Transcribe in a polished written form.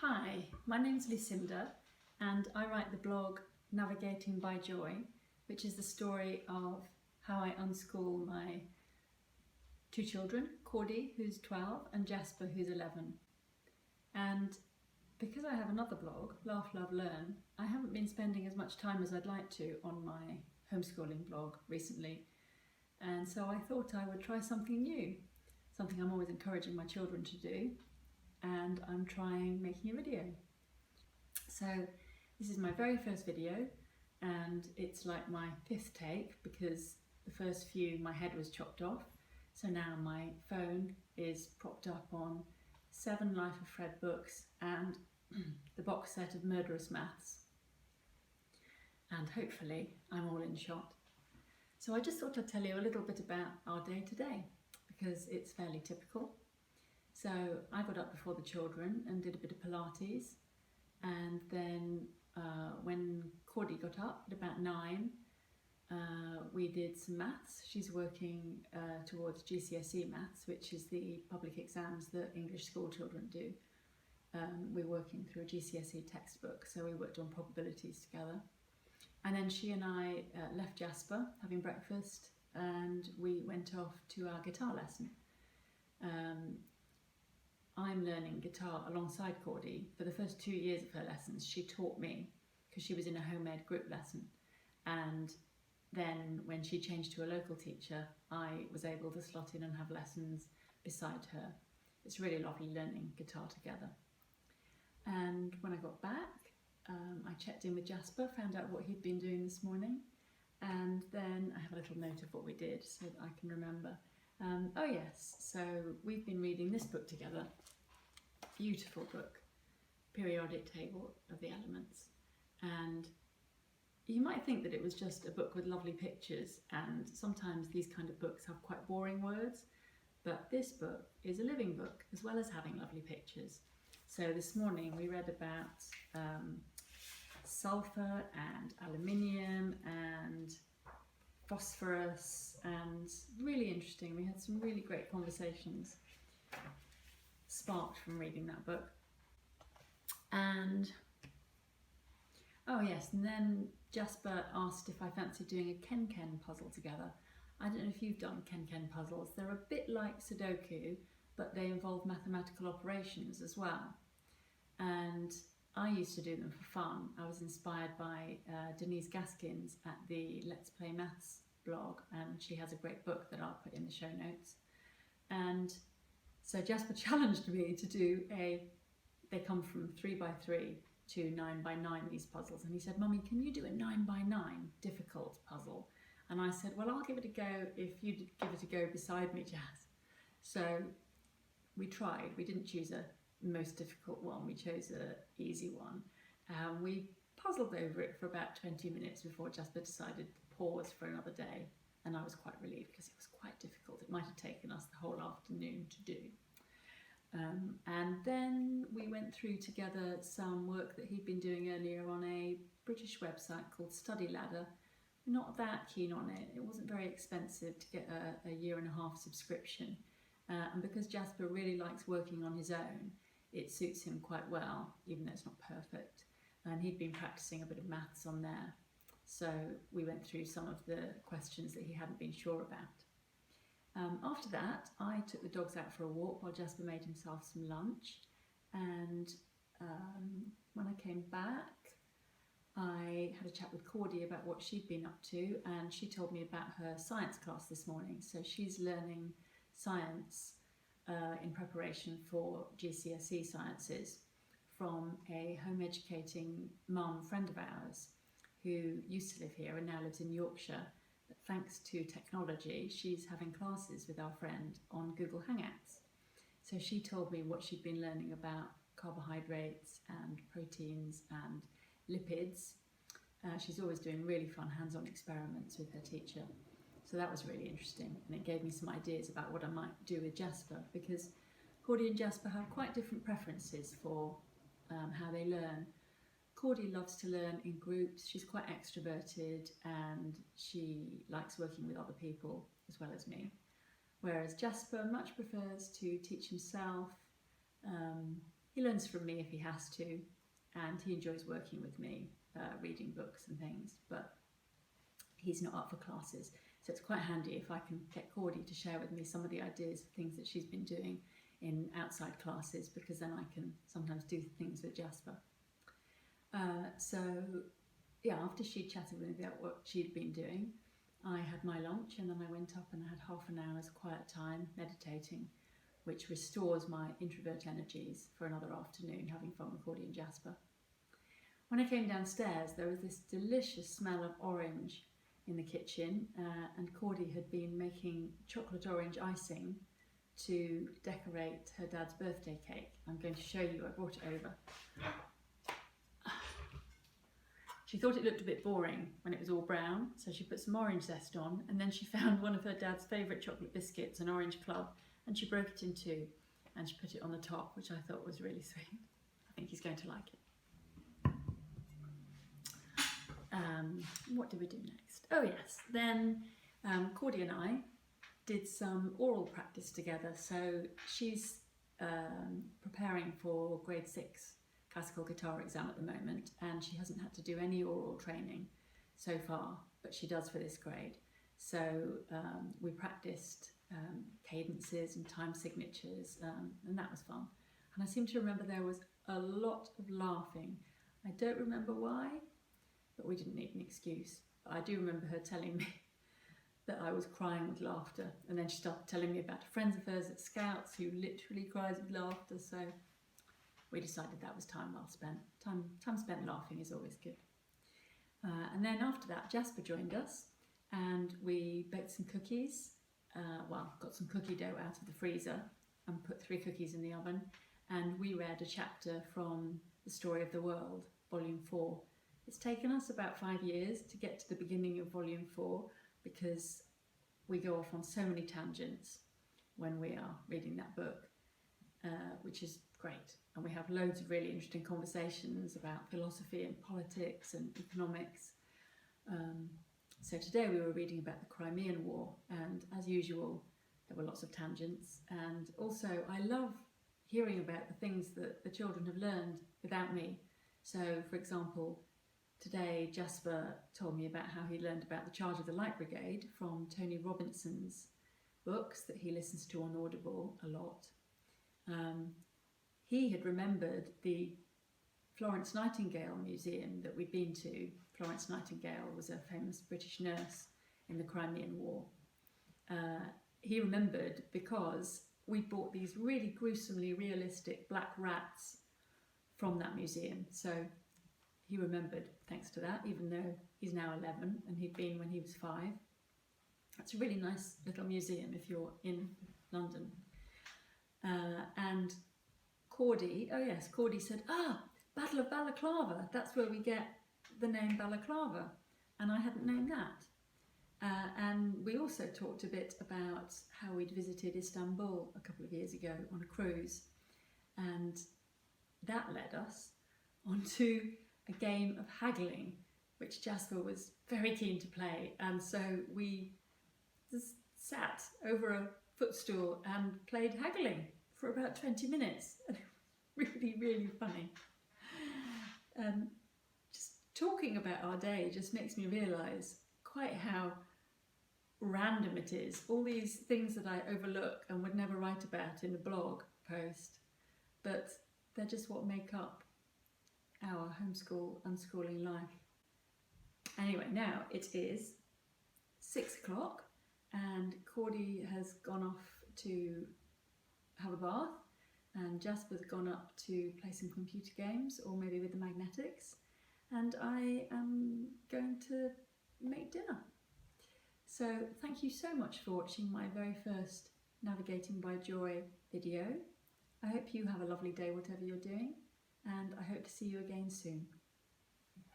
Hi, my name's Lucinda and I write the blog Navigating by Joy, which is the story of how I unschool my two children, Cordy, who's 12, and Jasper, who's 11. And because I have another blog, Laugh, Love, Learn, I haven't been spending as much time as I'd like to on my homeschooling blog recently. And so I thought I would try something new, something I'm always encouraging my children to do. And I'm trying making a video. So this is my very first video and it's like my fifth take because the first few my head was chopped off. So now my phone is propped up on 7 Life of Fred books and the box set of Murderous Maths. And hopefully I'm all in shot. So I just thought I'd tell you a little bit about our day today because it's fairly typical. So I got up before the children and did a bit of Pilates, and then when Cordy got up at about 9, we did some maths. She's working towards GCSE maths, which is the public exams that English school children do. We're working through a GCSE textbook, so we worked on probabilities together. And then she and I left Jasper having breakfast and we went off to our guitar lesson. I'm learning guitar alongside Cordy. For the first 2 years of her lessons, she taught me because she was in a home-ed group lesson. And then when she changed to a local teacher, I was able to slot in and have lessons beside her. It's really lovely learning guitar together. And when I got back, I checked in with Jasper, found out what he'd been doing this morning. And then I have a little note of what we did so that I can remember. Oh yes, so we've been reading this book together. Beautiful book, Periodic Table of the Elements. And you might think that it was just a book with lovely pictures, and sometimes these kind of books have quite boring words, but this book is a living book as well as having lovely pictures. So this morning we read about sulfur and aluminium and phosphorus, and really interesting. We had some really great conversations sparked from reading that book. And oh yes, and then Jasper asked if I fancied doing a Ken puzzle together. I don't know if you've done Ken puzzles. They're a bit like Sudoku, but they involve mathematical operations as well. And I used to do them for fun. I was inspired by Denise Gaskins at the Let's Play Maths blog, and she has a great book that I'll put in the show notes. And so Jasper challenged me to do they come from 3x3 to 9x9, these puzzles. And he said, "Mummy, can you do a 9x9 difficult puzzle?" And I said, "Well, I'll give it a go if you give it a go beside me, Jazz." So we tried. We didn't choose a most difficult one, we chose an easy one. We puzzled over it for about 20 minutes before Jasper decided to pause for another day, and I was quite relieved because it was quite difficult. It might have taken us the whole afternoon to do. And then we went through together some work that he'd been doing earlier on a British website called Study Ladder. Not that keen on it. It wasn't very expensive to get a 1.5-year subscription. And because Jasper really likes working on his own, it suits him quite well, even though it's not perfect. And he'd been practicing a bit of maths on there. So we went through some of the questions that he hadn't been sure about. After that, I took the dogs out for a walk while Jasper made himself some lunch. And when I came back, I had a chat with Cordy about what she'd been up to, and she told me about her science class this morning. So she's learning science in preparation for GCSE sciences from a home educating mum friend of ours who used to live here and now lives in Yorkshire. But thanks to technology, she's having classes with our friend on Google Hangouts. So she told me what she'd been learning about carbohydrates and proteins and lipids. She's always doing really fun hands-on experiments with her teacher. So that was really interesting, and it gave me some ideas about what I might do with Jasper, because Cordy and Jasper have quite different preferences for how they learn. Cordy loves to learn in groups. She's quite extroverted and she likes working with other people as well as me. Whereas Jasper much prefers to teach himself, he learns from me if he has to, and he enjoys working with me, reading books and things, but he's not up for classes. So it's quite handy if I can get Cordy to share with me some of the ideas of things that she's been doing in outside classes, because then I can sometimes do things with Jasper. So yeah, after she chatted with me about what she'd been doing, I had my lunch, and then I went up and had half an hour's quiet time meditating, which restores my introvert energies for another afternoon having fun with Cordy and Jasper. When I came downstairs, there was this delicious smell of orange in the kitchen, and Cordy had been making chocolate orange icing to decorate her dad's birthday cake. I'm going to show you, I brought it over. She thought it looked a bit boring when it was all brown, so she put some orange zest on, and then she found one of her dad's favourite chocolate biscuits, an Orange Club, and she broke it in two, and she put it on the top, which I thought was really sweet. I think he's going to like it. What did we do next? Oh yes, then Cordy and I did some oral practice together. So she's preparing for grade 6 classical guitar exam at the moment, and she hasn't had to do any oral training so far, but she does for this grade. So we practiced cadences and time signatures, and that was fun. And I seem to remember there was a lot of laughing. I don't remember why, but we didn't need an excuse. But I do remember her telling me that I was crying with laughter, and then she started telling me about friends of hers at Scouts who literally cries with laughter. So we decided that was time well spent. Time spent laughing is always good. And then after that, Jasper joined us, and we baked some cookies. Got some cookie dough out of the freezer and put 3 cookies in the oven, and we read a chapter from The Story of the World, Volume 4. It's taken us about 5 years to get to the beginning of Volume 4, because we go off on so many tangents when we are reading that book, which is great. And we have loads of really interesting conversations about philosophy and politics and economics. So today we were reading about the Crimean War, and as usual, there were lots of tangents. And also, I love hearing about the things that the children have learned without me. So, for example, today Jasper told me about how he learned about the Charge of the Light Brigade from Tony Robinson's books that he listens to on Audible a lot. He had remembered the Florence Nightingale Museum that we'd been to. Florence Nightingale was a famous British nurse in the Crimean War. He remembered because we bought these really gruesomely realistic black rats from that museum. So he remembered thanks to that, even though he's now 11 and he'd been when he was 5. It's a really nice little museum if you're in London. And Cordy said, Battle of Balaclava, that's where we get the name Balaclava, and I hadn't known that. And we also talked a bit about how we'd visited Istanbul a couple of years ago on a cruise, and that led us onto a game of haggling, which Jasper was very keen to play, and so we just sat over a footstool and played haggling for about 20 minutes. And it was really, really funny. Just talking about our day just makes me realise quite how random it is. All these things that I overlook and would never write about in a blog post, but they're just what make up our homeschool, unschooling life. Anyway, now it is 6 o'clock and Cordy has gone off to have a bath, and Jasper's gone up to play some computer games, or maybe with the magnetics, and I am going to make dinner. So thank you so much for watching my very first Navigating by Joy video. I hope you have a lovely day whatever you're doing, and I hope to see you again soon.